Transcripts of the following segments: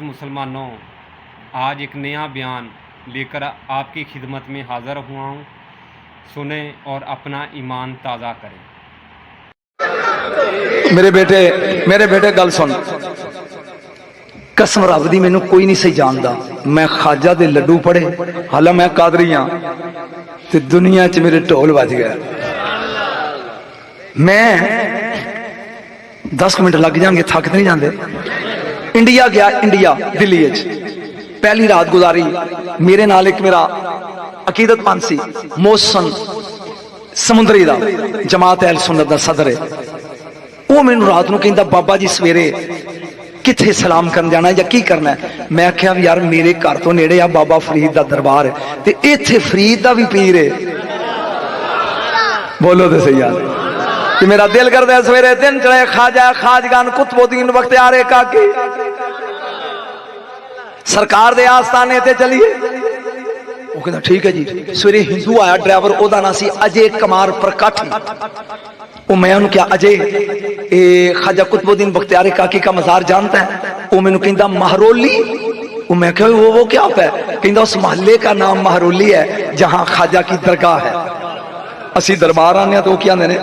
मुसलमानों, आज एक नया बयान लेकर आपकी खिदमत में हाज़िर हुआ हूँ। सुने और अपना ईमान ताज़ा करें। मेरे बेटे गल सुन। कसम रब दी मैनू कोई नहीं सही जानता। मैं खाजा दे लड्डू पड़े, हालां मैं कादरी हाँ ते दुनिया च मेरे ढोल बज गया। मैं 10 मिनट लग जाएंगे, थक नहीं जाते। इंडिया गया, इंडिया दिल्ली पहली रात गुजारी। मेरे नाल एक मेरा अकीदत पांसी मोहसन समुंदरी दा जमात अहल सुन्नत दा सदर है। वो मैनू रात नूं कहंदा बाबा जी सवेरे किथे सलाम करन जाना या की करना है। मैं आख्या यार मेरे घर तो नेड़े आ बाबा फरीद दा दरबार है ते इत्थे फरीद दा भी पीर है। बोलो तो सही यार कि मेरा दिल करता है सवेरे दिन चढ़े खाजा खाजगान कुतुबुद्दीन बख्तियार काकी सरकार दे आस्थाने ते चलिए। वो कहता ठीक है जी। सवेरे हिंदू आया ड्राइवर, ओदा नाम सी अजय कुमार प्रकाठी। वो मैं उन्होंने क्या अजय ए खाजा कुतुबुद्दीन बख्तियार काकी का मजार जानता है? वो मैंने कहता महरोली। वो मैं क्या वो क्या होता है? कहता उस मोहल्ले का नाम महरोली है जहां खाजा की दरगाह है। असी दरबार आने तो क्या ने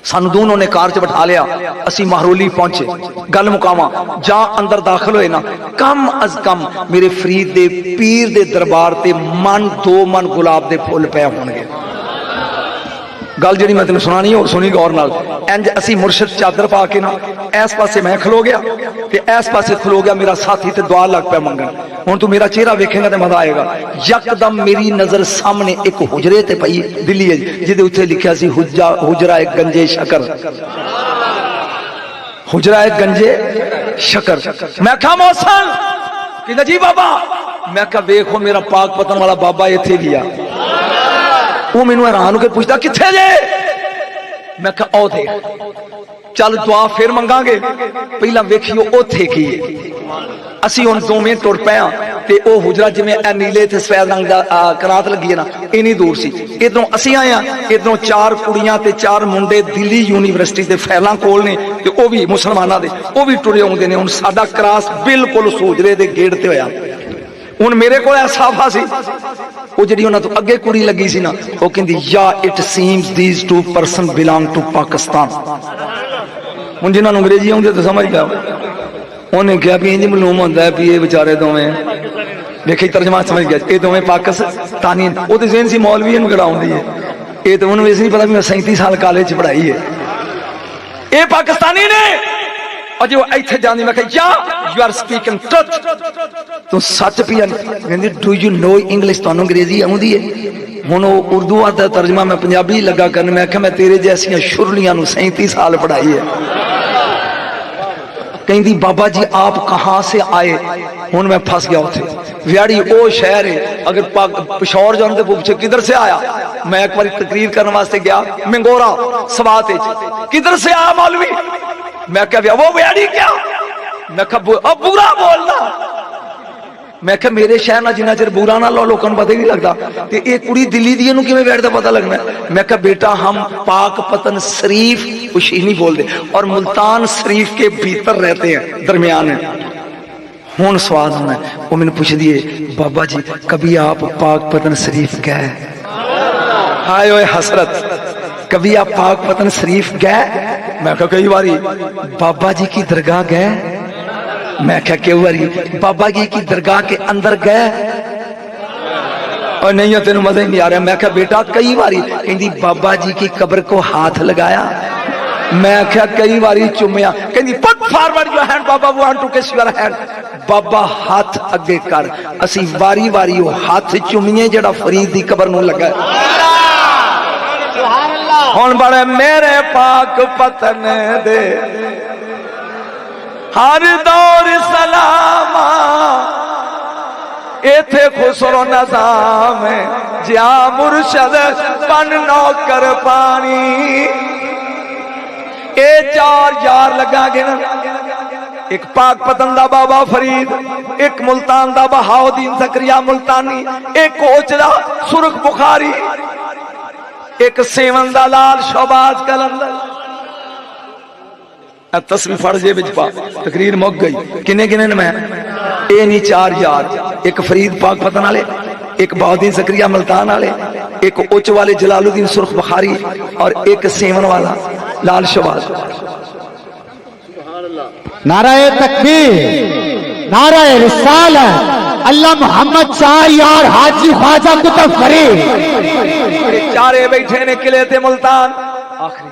सानू दोनों ने कार च बिठा लिया। असी महरोली पहुंचे। गल मुकावा जा अंदर दाखिल होए ना, कम अज कम मेरे फरीद दे पीर दे दरबार ते मन 2 मन गुलाब दे फुल पे होंगे। गल जी मैं तेन सुनानी हो सुनी गौर नाल। इंज असी मुर्शिद चादर पा के ना इस पासे मैं खलो गया ते इस पासे खलो गया मेरा साथी ते दुआ लग पाया मंगन। हुण तू मेरा चेहरा वेखेगा तो मजा आएगा। यकदम मेरी नजर सामने एक हुजरे ते पई दिल्ली जिहदे उत्थे लिखिया सी हुजरा एक गंजे शकर, हुजरा एक गंजे शकर। मैं कहा मौसन कहंदा जी बाबा। मैं कहा वेखो मेरा पाक पतन वाला बाबा इत्थे गया। वो मैनू हैरान होकर पूछता किथे जे? मैं कहा ओ थे। चल दुआ फिर मंगांगे, पहला वेखियो ओथे की है। असी हुण दोवें तुर पे ते ओ हुजरा जिवें ए नीले ते सफेद रंग दा करात लगी है ना, इन्नी दूर सी। इधरों असी आए हैं, इधरों 4 कुड़ियां ते 4 मुंडे दिल्ली यूनिवर्सिटी दे फैलां कोल ने ते ओ भी मुसलमानां दे, ओ भी टुरे आउंदे ने। हुण साडा क्रॉस बिल्कुल हुजरे दे गेट ते होया। हुण मेरे को साफा सी वो जी उन्होंने तो अगे कुड़ी लगी सी ना, वो कहती या it seems these 2 person belong to Pakistan. हुण जिन्होंने अंग्रेजी आउंदी तो समझ गया। उन्हें कहा भी इंज मालूम होंदा है भी ये बेचारे दोवें देखी तर्जमा समझ गया ये दोवें पाकिस्तानी। वो तो जेन सी मौलवी किहड़ा आउंदी है, ये तो उन्होंने वैसे नहीं पता भी मैं 37 साल कॉलेज पढ़ाई है। ये पाकिस्तानी ने और जो इत्थे जांदी। मैं कहा या यू आर स्पीकिंग ट्रुथ, तू सच पिया। कहंदी डू यू नो इंग्लिश? तुहानू अंग्रेजी आउंदी है? हुण वो उर्दू दा तर्जमा मैं पंजाबी लगा करन। मैं कहा मैं तेरे जैसियां शुरलियां नू 37 साल पढ़ाई है। कहंदी बाबा जी आप कहां से आए? हुण मैं फंस गया उथे। व्याड़ी ओ शहर है, अगर पिशौर जान तो पूछे किधर से आया। मैं एक बार तकरीर करने वास्ते गया मंगोरा सवात, किधर से आया मौलवी? मैं क्या वो व्याड़ी क्या? मैं कहा बुरा बोलना। मैं क्या मेरे शहर ना जिन्ना चिर बुरा ना लो लोगों को पता ही नहीं लगता। तो ये कुड़ी दिल्ली दी नूं किवें बैठदा पता लगना? मैं क्या बेटा हम पाक पतन शरीफ कुछ ही नहीं बोलते और मुल्तान शरीफ के भीतर रहते हैं, दरमियान है। हुण स्वाद होना वो मैंने पूछ दिए बाबा जी कभी आप पाक पतन शरीफ गए? हाय ओए हसरत, कभी आप पाक पतन शरीफ गए? मैं क्या कई बारी। बाबा जी की दरगाह गए? मैं क्या कई बारी। बाबा जी की दरगाह के अंदर गए? और नहीं तेन मजा ही नहीं आ रहा। मैं क्या बेटा कई बारी। कहती बाबा जी की कब्र को हाथ लगाया? मैं क्या कई बारी चुम्या। कहती पुट फॉरवर्ड योर हैंड बाबा we want to kiss your hand. बाबा हाथ अगे कर, असी वारी वारी वो हाथ चुमीए जेड़ा फरीद दी कब्र नूं लगा। हुण बड़े मेरे पाक पतन दे हर दौर सलामा, इथे खुसरो नजाम ज्या मुर्शद बन नौकर पानी। ए 4 यार लगा गे ना, एक पाक पतन दा बाबा फरीद, एक मुल्तान दा बहाउद्दीन ज़करिया मुल्तानी, एक कोच दा सुरख बुखारी, एक सेवन दा लाल शहबाज कलंदर। तस्वीर फड़ जे विच पा, तकरीर मुक गई। किन्ने किन्ने ने मैं ये नहीं 4 यार, एक फरीद पाक पतन वाले, एक बहाउद्दीन ज़करिया मुल्तान वाले, एक उच्च वाले जलालुद्दीन सुर्ख बुखारी और एक सेवन वाला लाल शहबाज। नाराए तकबीर, नाराए रिसालत, अल्लाह मोहम्मद 4 यार हाजी ख्वाजा कुतुब फरीद। चारे बैठे ने किले ते मुल्तान। आखिरी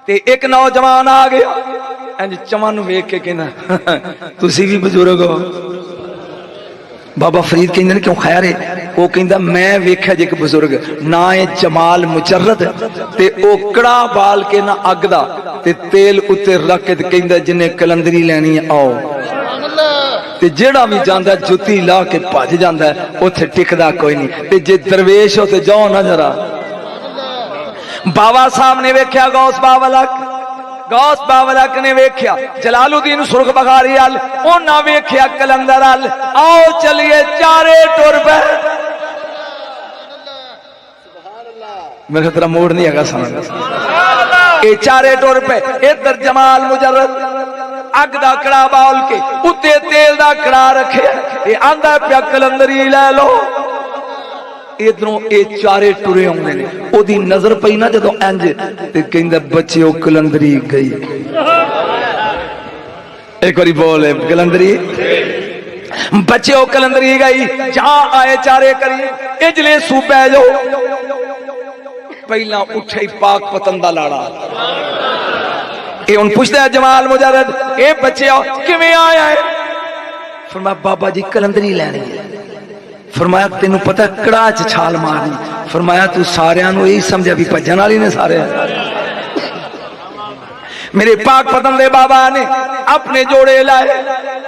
ते एक नौजवान आ गया, इंज चमन वेख के कहना तुसी भी बुजुर्ग हो। बाबा फरीद कहते क्यों खैर है? वो कहता मैं वेख्या जी एक बुजुर्ग ना है जमाल मुजर्रद ते ओ कड़ा बाल के ना अग दा ते तेल उत्ते रख के कहता जिन्हें कलंदरी लैनी है आओ। ते जेड़ा भी जांदा जुत्ती ला के भज जांदा है, उत्थे टिकदा कोई नहीं। ते जे दरवेश हो ते जाओ ना जरा। बाबा साहब ने वेख्या गौस बावलक, गौस बावलक ने वेख्या जलालुद्दीन सुर्ख बुखारी अल, उन्हां वेख्या कलंदर अल। आओ चलिए चारे टुर पे। मेरे तेरा मूड नहीं है समझ। ये चारे टुर पे, इधर जमाल मुजर्रद अग दा कड़ा बाल के उत्ते तेल दा कड़ा रखे, ये आंदा पिया कलंदरी लै लो। इधरों ये चारे टुरे आउंदे ने, ओदी नजर पई ना जदों इंज ते कहंदा बच्चे ओ कलंदरी गई। एक बारी बोले कलंदरी बच्चे ओ कलंदरी गई। जहां आए चारे करी इजले सूबे जो पहला उठे पाक पतन दा लाड़ा। ये हुन पुछदा जमाल मुजर्रद ए बच्चे किवें आया है? फरमाया बाबा जी कलंदरी लैनी है। फरमाया तेनू पता कड़ा च छाल मारनी। फरमाया तू सारियां नू यही समझा भी भजन वाली ने सारे। मेरे पाक पतन दे बाबा ने अपने जोड़े लाए,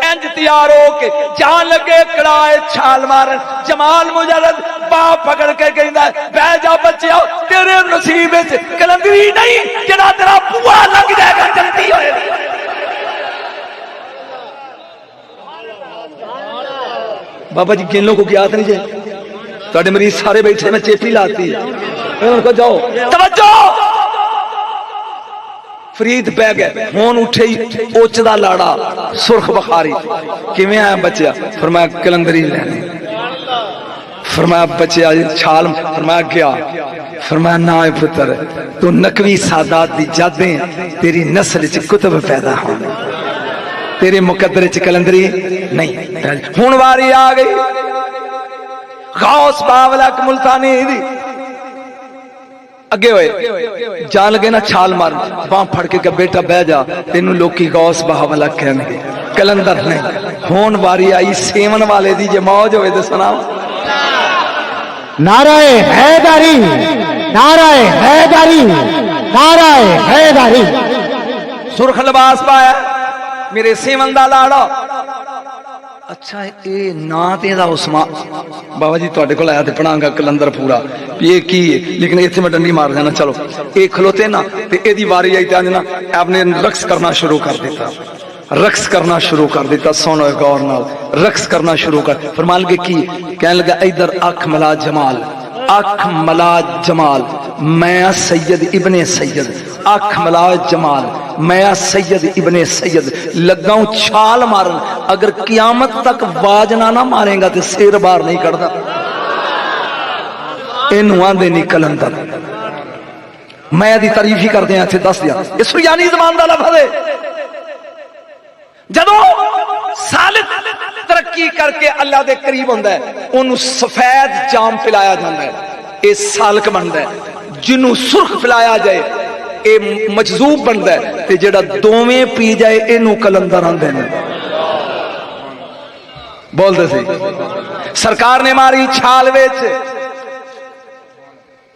इंज तैयार हो के जान लगे कड़ाए छाल मारन। जमाल मुजर्रद बाप पकड़ के कहंदा बह जा बच्चिया, तेरे नसीब विच कलंदरी नहीं जेड़ा तेरा बुआ लग जाएगा जल्दी होए। बाबा जी किन लोगों को ज्ञात नहीं जाए, तो मरीज सारे बैठे में चेपी लाती है। उनको जाओ तवज्जो। फरीद पै गए हुन उठे ही उच्च दा लाड़ा सुर्ख बुखारी किवें आया बच्चा? फरमाया कलंदरी लैनी। फरमाया बच्चा छाल, फरमाया गया। फरमाया ना पुत्र तू नकवी सादात दी जादे, तेरी नस्ल च कुतुब पैदा होने, तेरे मुकद्दर च कलंदरी नहीं। हुण वारी आ गई गौस बावलक मुल्तानी दी। अगे होए जान लगे ना छाल मार, बांह फड़ के बेटा बह जा, तेनू लोकी गौस बावलक कहणगे कलंदर नहीं। हुण वारी आई सेवन वाले दी, जे मौज होए ते सुनाओ। नाराए हैदरी, नाराए हैदरी, नाराए हैदरी। सुर्ख लिबास पाया मेरे सेवन दा लाड़ा। अच्छा ये ना ते दा उस्मान बाबा जी तुहाडे कोल आया ते पढ़ांगा कलंदर पूरा ये की है, लेकिन इत्थे मैं डंडी मार जाना। चलो ये खलोते ना ते एदी वारी आई ते ना आपने रक्स करना शुरू कर दिता, रक्स करना शुरू कर दिता। सुनो गौर नाल, रक्स करना शुरू कर। फरमान के की कहने लगा इधर अख मला जमाल, अख मला जमाल मैं सैयद इब्ने सैयद, अख मला जमाल मैं सैयद इब्ने सैयद। लगाऊं छाल मारन, अगर कियामत तक बाज ना मारेगा तो सिर बाहर नहीं कटदा। इनू आंदे नहीं कलंदर। मैं दी तारीफ ही करते हैं, इत्थे दस दिया ये सुरयानी ज़बान दा लफ्ज़ है। जदों सालिक तरक्की करके अल्लाह दे करीब होंदा है, उन्हें सफेद जाम पिलाया जाता है, ये सालक बनता है। जिन्हों सुर्ख पिलाया जाए ये मजजूब बनता है, ते जेड़ा दोवें पी जाए इनू कलंदर आंदे ने। बोलते सी सरकार ने मारी छाल विच।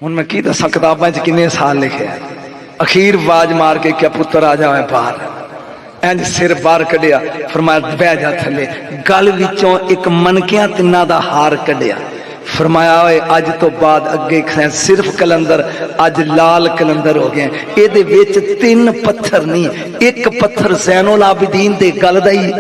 हुण मैं की दसां किताबां च किन्ने साल लिखे, अखीर आवाज मार के क्या पुत्र आ जाए बाहर। इंज सिर बाहर कढ़िया, फरमाया बह जा थले। गल विचों एक मनकियां तिन्ना दा हार कढ़िया। फरमाया ओए अज तो बाद अगे सिर्फ कलंदर, अज लाल कलंदर हो गए। एदे विच 3 पत्थर नहीं, एक पत्थर ज़ैनुल आबिदीन दे गल दा ही,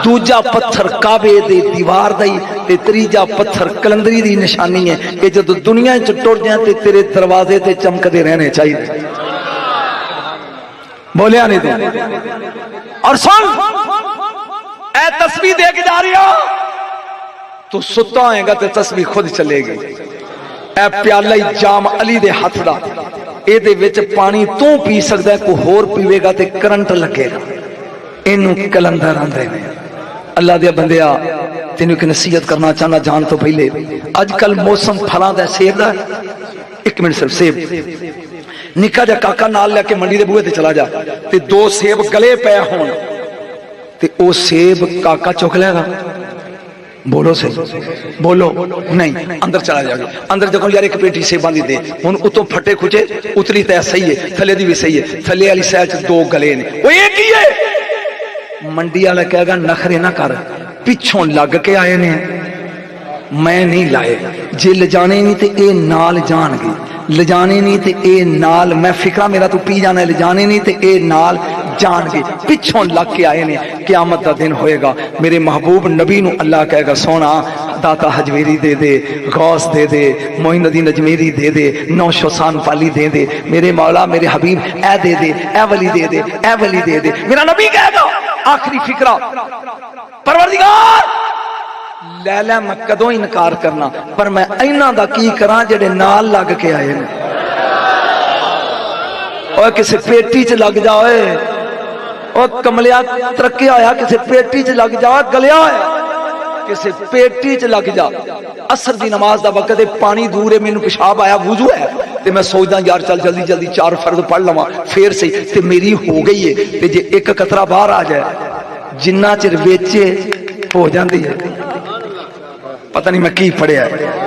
दूजा पत्थर काबे दे दीवार दा ही, ते तीजा पत्थर कलंदरी दी निशानी है। ये जदों दुनिया च टुर जाए ते तेरे दरवाजे ते चमकदे रहने चाहिए। बोलिया नहीं तू। और सुन, ए तस्बीह दे के जा रही हो, तू सुता होएगा तो तस्बीह खुद चलेगी। ए प्याला ही जाम अली दे हथ दा, ਇਹਦੇ ਵਿੱਚ पानी तू पी सकता है, कोई होर पीवेगा तो करंट लगेगा। इनू कलंदर आंदे ने। अल्लाह दे बंदिया, तेन एक नसीहत करना चाहना जान तो पहले, अजकल मौसम फलों का सेब का, एक मिनट सिर्फ, सेब निका जा काका नाल लेके मंडी के बूहे ते चला जा, ते दो सेब गले पे होण ते ओ सेब काका चुक लेगा? बोलो सही, बोलो नहीं, अंदर चला जाएगा। अंदर देखो यार, एक पेटी सेबां दी दे, हुण उतों फटे खुचे, उतली तै सही है, थले दी भी सही है, थले वाली साइड च दो गले ने, ओ ये की है? मंडी वाला कहेगा नखरे ना कर, पिछों लग के आए ने, मैं नहीं लाए, जे ले जाने नहीं ते ए नाल जाणगे, ले जाने नहीं ते ए नाल, मैं फिक्रा मेरा तू पी जाना, ले जाने नहीं ते ए नाल जाणगे, पिछों लग के आए ने। क़यामत दा दिन होएगा, मेरे महबूब नबी नू अल्लाह कहेगा सोना दाता हजवेरी दे दे, गौस दे दे, मोइनुद्दीन अजमेरी दे दे, नौशोसान पाली दे दे, मेरे मौला मेरे हबीब ए दे दे, ए वली दे दे, ए वली दे दे। मेरा नबी कहेगा आखिरी फिक्रा, परवरदिगार लै लै, मैं कदों इनकार करना, पर मैं इन्हां दा की करा जेड़े नाल लग के आए ने। ओए किसी पेटी च लग जा, ओए ओ कमलिया तरक्की आया, किसी पेटी च लग जा, गलिया है किसी पेटी च लग जा। असर दी नमाज दा वक्त है, पानी दूर है, मैनू पेशाब आया, वुजू है, ते मैं सोचदा यार चल जल्दी जल्दी 4 फर्ज पढ़ लवां फिर सही, ते मेरी हो गई है, ते जे एक कतरा बाहर आ जाए, जिन्ना चिर वेचे हो जाती है। पता नहीं मैं की पढ़िया,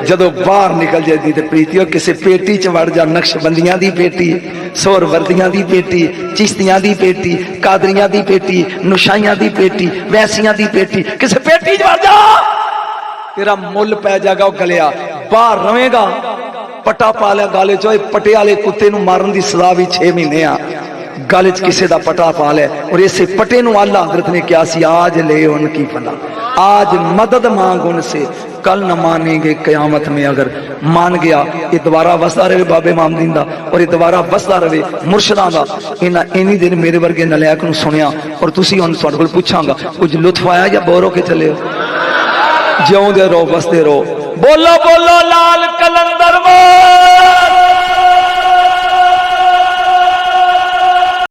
जदों बाहर निकल जाती तो प्रीतियों किसी पेटी च वड़ जा, नक्शबंदियां दी पेटी, सोहरवर्दियां दी पेटी, चिश्तियां दी पेटी, कादरियां दी पेटी, नुशाइयां दी पेटी, वैसियां दी पेटी, किसी पेटी च वड़ जा, तेरा मुल पै जाएगा। गलिया बाहर रवेगा, पटा पा लिया गाले चो, पटे वाले कुत्ते नू मारन दी सजा भी 6 महीने आ, गल च किसी का पटा पा लिया, और इसे पटे नू आला हजरत ने क्या सी, आज ले उनकी फला, आज मदद मांग उनसे, कल न मानेंगे कयामत में। अगर मान गया ये दोबारा वसदा रहे बाबे मामदीन दा, और ये दोबारा वसदा रहे मुर्शदां दा। इन्हीं दिन मेरे वर्गे नलैक नू सुनिया, और तुसी हुण तुहाडे कोल पुछांगा कुछ लुत्फ आया या बोर होके चले हो? जिउंदे रहो, बसदे रहो, बोलो बोलो लाल कलंदर वाल।